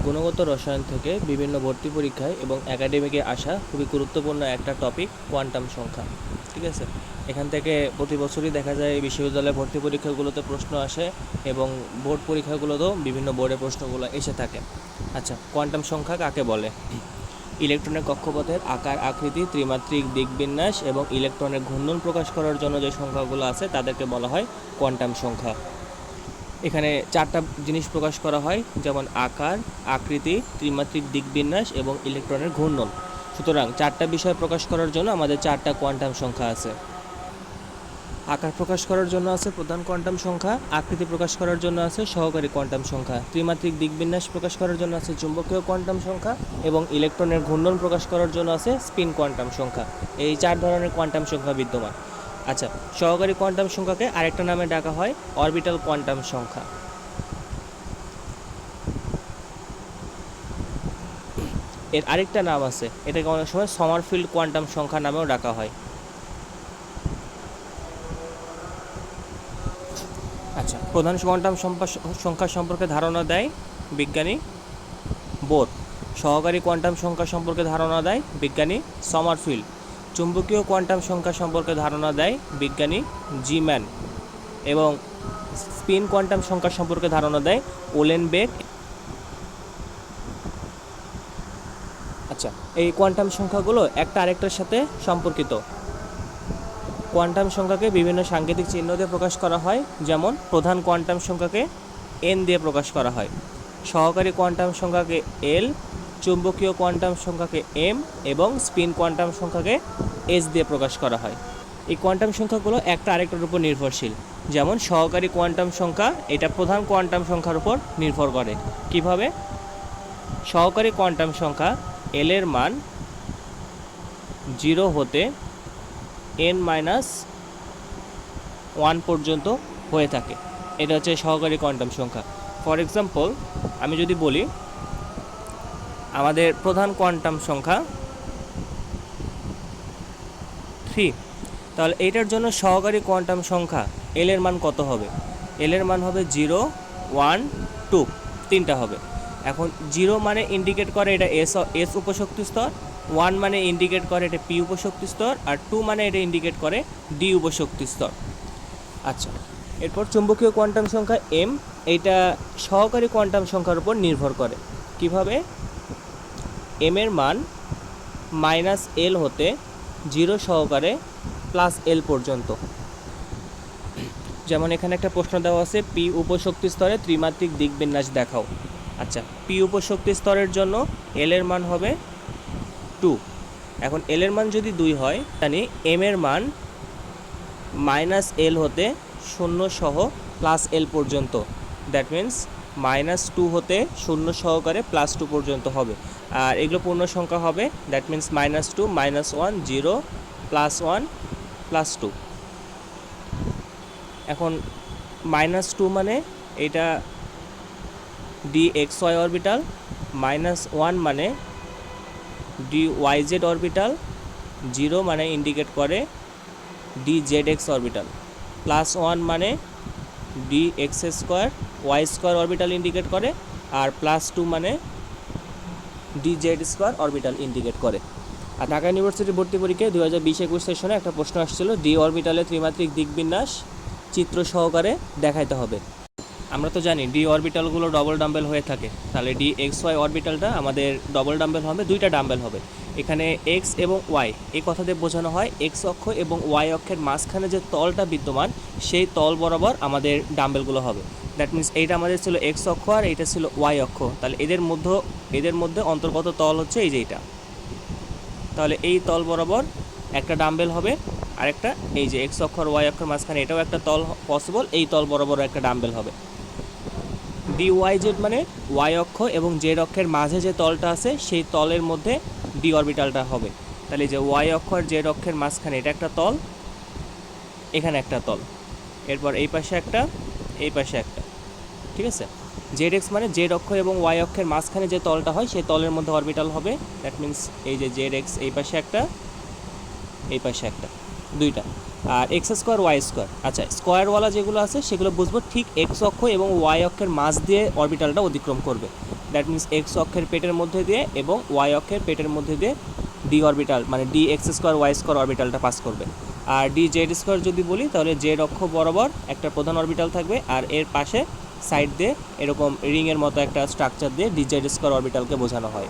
গুণগত রসায়ন থেকে বিভিন্ন ভর্তি পরীক্ষায় এবং একাডেমিকে আসা খুবই গুরুত্বপূর্ণ একটা টপিক কোয়ান্টাম সংখ্যা। ঠিক আছে, এখান থেকে প্রতি বছরই দেখা যায় বিশ্ববিদ্যালয়ে ভর্তি পরীক্ষাগুলোতে প্রশ্ন আসে এবং বোর্ড পরীক্ষাগুলোতেও বিভিন্ন বোর্ডে প্রশ্নগুলো এসে থাকে। আচ্ছা, কোয়ান্টাম সংখ্যা কাকে বলে? ইলেকট্রনের কক্ষপথের আকার, আকৃতি, ত্রিমাত্রিক দিকবিন্যাস এবং ইলেকট্রনের ঘূর্ণন প্রকাশ করার জন্য যে সংখ্যাগুলো আছে তাদেরকে বলা হয় কোয়ান্টাম সংখ্যা। এখানে চারটা জিনিস প্রকাশ করা হয়, যেমন আকার, আকৃতি, ত্রিমাত্রিক দিকবিন্যাস এবং ইলেকট্রনের ঘূর্ণন। সুতরাং চারটা বিষয় প্রকাশ করার জন্য আমাদের চারটা কোয়ান্টাম সংখ্যা আছে। আকার প্রকাশ করার জন্য আছে প্রধান কোয়ান্টাম সংখ্যা, আকৃতি প্রকাশ করার জন্য আছে সহকারী কোয়ান্টাম সংখ্যা, ত্রিমাত্রিক দিকবিন্যাস প্রকাশ করার জন্য আছে চুম্বকীয় কোয়ান্টাম সংখ্যা এবং ইলেকট্রনের ঘূর্ণন প্রকাশ করার জন্য আছে স্পিন কোয়ান্টাম সংখ্যা। এই চার ধরনের কোয়ান্টাম সংখ্যা বিদ্যমান। আচ্ছা, সহকারী কোয়ান্টাম সংখ্যাকে আরেকটা নামে ডাকা হয় অরবিটাল কোয়ান্টাম সংখ্যা। এর আরেকটা নাম আছে, এটাকে অনেক সময় সমারফিল্ড কোয়ান্টাম সংখ্যা নামেও ডাকা হয়। আচ্ছা, প্রধান কোয়ান্টাম সংখ্যা সম্পর্কে ধারণা দেয় বিজ্ঞানী বোর। সহকারী কোয়ান্টাম সংখ্যা সম্পর্কে ধারণা দেয় বিজ্ঞানী সমারফিল্ড। চুম্বকীয় কোয়ান্টাম সংখ্যা সম্পর্কে ধারণা দেয় বিজ্ঞানী জি ম্যান এবং স্পিন কোয়ান্টাম সংখ্যা সম্পর্কে ধারণা দেয় ওলেনবেক। আচ্ছা, এই কোয়ান্টাম সংখ্যাগুলো একটা আরেকটার সাথে সম্পর্কিত। কোয়ান্টাম সংখ্যাকে বিভিন্ন সাংকেতিক চিহ্ন দিয়ে প্রকাশ করা হয়, যেমন প্রধান কোয়ান্টাম সংখ্যাকে এন দিয়ে প্রকাশ করা হয়, সহকারী কোয়ান্টাম সংখ্যাকে এল, চুম্বকীয় কোয়ান্টাম সংখ্যাকে এম এবং স্পিন কোয়ান্টাম সংখ্যাকে এস দিয়ে প্রকাশ করা হয়। এই কোয়ান্টাম সংখ্যাগুলো একটা আরেকটার উপর নির্ভরশীল। যেমন সহকারী কোয়ান্টাম সংখ্যা এটা প্রধান কোয়ান্টাম সংখ্যার উপর নির্ভর করে। কিভাবে? সহকারী কোয়ান্টাম সংখ্যা এল এর মান 0 হতে n-1 পর্যন্ত হয়ে থাকে। এটা হচ্ছে সহকারী কোয়ান্টাম সংখ্যা। ফর এক্সাম্পল, আমি যদি বলি আমাদের প্রধান কোয়ান্টাম সংখ্যা 3, তাহলে এইটার জন্য সহকারী কোয়ান্টাম সংখ্যা এল এর মান কত হবে? এল এর মান হবে 0, 1, 2, তিনটা হবে। এখন 0 মানে ইন্ডিকেট করে এটা এস উপশক্তি স্তর, 1 মানে ইন্ডিকেট করে এটা পি উপশক্তি স্তর, আর 2 মানে এটা ইন্ডিকেট করে ডি উপশক্তি স্তর। আচ্ছা, এরপর চুম্বকীয় কোয়ান্টাম সংখ্যা এম, এইটা সহকারী কোয়ান্টাম সংখ্যার উপর নির্ভর করে। কিভাবে? এম এর মান -L হতে 0 সহকারে +L পর্যন্ত। যেমন এখানে একটা প্রশ্ন দেওয়া আছে, পি উপশক্তি স্তরে ত্রিমাত্রিক দিকবিন্যাস দেখাও। আচ্ছা, পি উপশক্তি স্তরের জন্য এল এর মান হবে 2। এখন এল এর মান যদি 2 হয়, তাহলে এম এর মান -L হতে 0 সহ +L পর্যন্ত, দ্যাট মিন্স -2 হতে 0 সহকারে +2 পর্যন্ত হবে। আর এগুলো পূর্ণ সংখ্যা হবে, দ্যাট মিন্স -2, -1, 0, +1, +2। এখন -2 মানে এটা dxy অরবিটাল, -1 মানে dyz অরবিটাল, 0 মানে ইন্ডিকেট করে dzx অরবিটাল, +1 মানে dx² y² অরবিটাল ইন্ডিকেট করে, আর +2 মানে dz² অরবিটাল ইন্ডিকেট করে। আর ঢাকা ইউনিভার্সিটি ভর্তি পরীক্ষায় 2020-21 সেশনে একটা প্রশ্ন আসছিল, ডি অরবিটালে ত্রিমাত্রিক দিকবিন্যাস চিত্র সহকারে দেখাইতে হবে। আমরা তো জানি ডি অরবিটালগুলো ডবল ডাম্বেল হয়ে থাকে, তাহলে ডি এক্স ওয়াই অরবিটালটা আমাদের ডবল ডাম্বেল হবে, দুইটা ডাম্বেল হবে। এখানে এক্স এবং ওয়াই এই কথা দিয়ে বোঝানো হয় এক্স অক্ষ এবং ওয়াই অক্ষের মাঝখানে যে তলটা বিদ্যমান সেই তল বরাবর আমাদের ডাম্বেলগুলো হবে। দ্যাট মিন্স এইটা আমাদের ছিল এক্স অক্ষ আর এইটা ছিল ওয়াই অক্ষ, তাহলে এদের মধ্যে অন্তর্গত তল হচ্ছে এই যে এইটা। তাহলে এই তল বরাবর একটা ডাম্বেল হবে, আরেকটা এই যে এক্স অক্ষ আর ওয়াই অক্ষের মাঝখানে এটাও একটা তল পসিবল, এই তল বরাবর একটা ডাম্বেল হবে। ডিওয়াইজেড মানে ওয়াই অক্ষ এবং জেড অক্ষের মাঝে যে তলটা আছে সেই তলের মধ্যে ডি অরবিটালটা হবে। তাহলে যে ওয়াই অক্ষ আর জেড অক্ষের মাঝখানে এটা একটা তল, এখানে একটা তল, এরপর এই পাশে একটা, এই পাশে একটা। ঠিক আছে, জেড এক্স মানে জেড অক্ষ এবং ওয়াই অক্ষের মাঝখানে যে তলটা হয় সেই তলের মধ্যে অরবিটাল হবে। দ্যাট মিন্স এই যে জেড এক্স এই পাশে একটা, এই পাশে একটা, দুইটা। আর এক্স স্কোয়ার ওয়াই স্কোয়ার, আচ্ছা স্কোয়ারওয়ালা যেগুলো আছে সেগুলো বুঝবো ঠিক এক্স অক্ষ এবং ওয়াই অক্ষের মাঝ দিয়ে অরবিটালটা অতিক্রম করবে। দ্যাট মিনস এক্স অক্ষের পেটের মধ্যে দিয়ে এবং ওয়াই অক্ষের পেটের মধ্যে দিয়ে ডি অরবিটাল মানে D X square Y square অরবিটালটা পাস করবে। আর ডি জেড স্কোয়ার যদি বলি তাহলে জেড অক্ষ বরাবর একটা প্রধান অরবিটাল থাকবে, আর এর পাশে সাইড দিয়ে এরকম রিংয়ের মতো একটা স্ট্রাকচার দিয়ে ডি জেড স্কোয়ার অরবিটালকে বোঝানো হয়।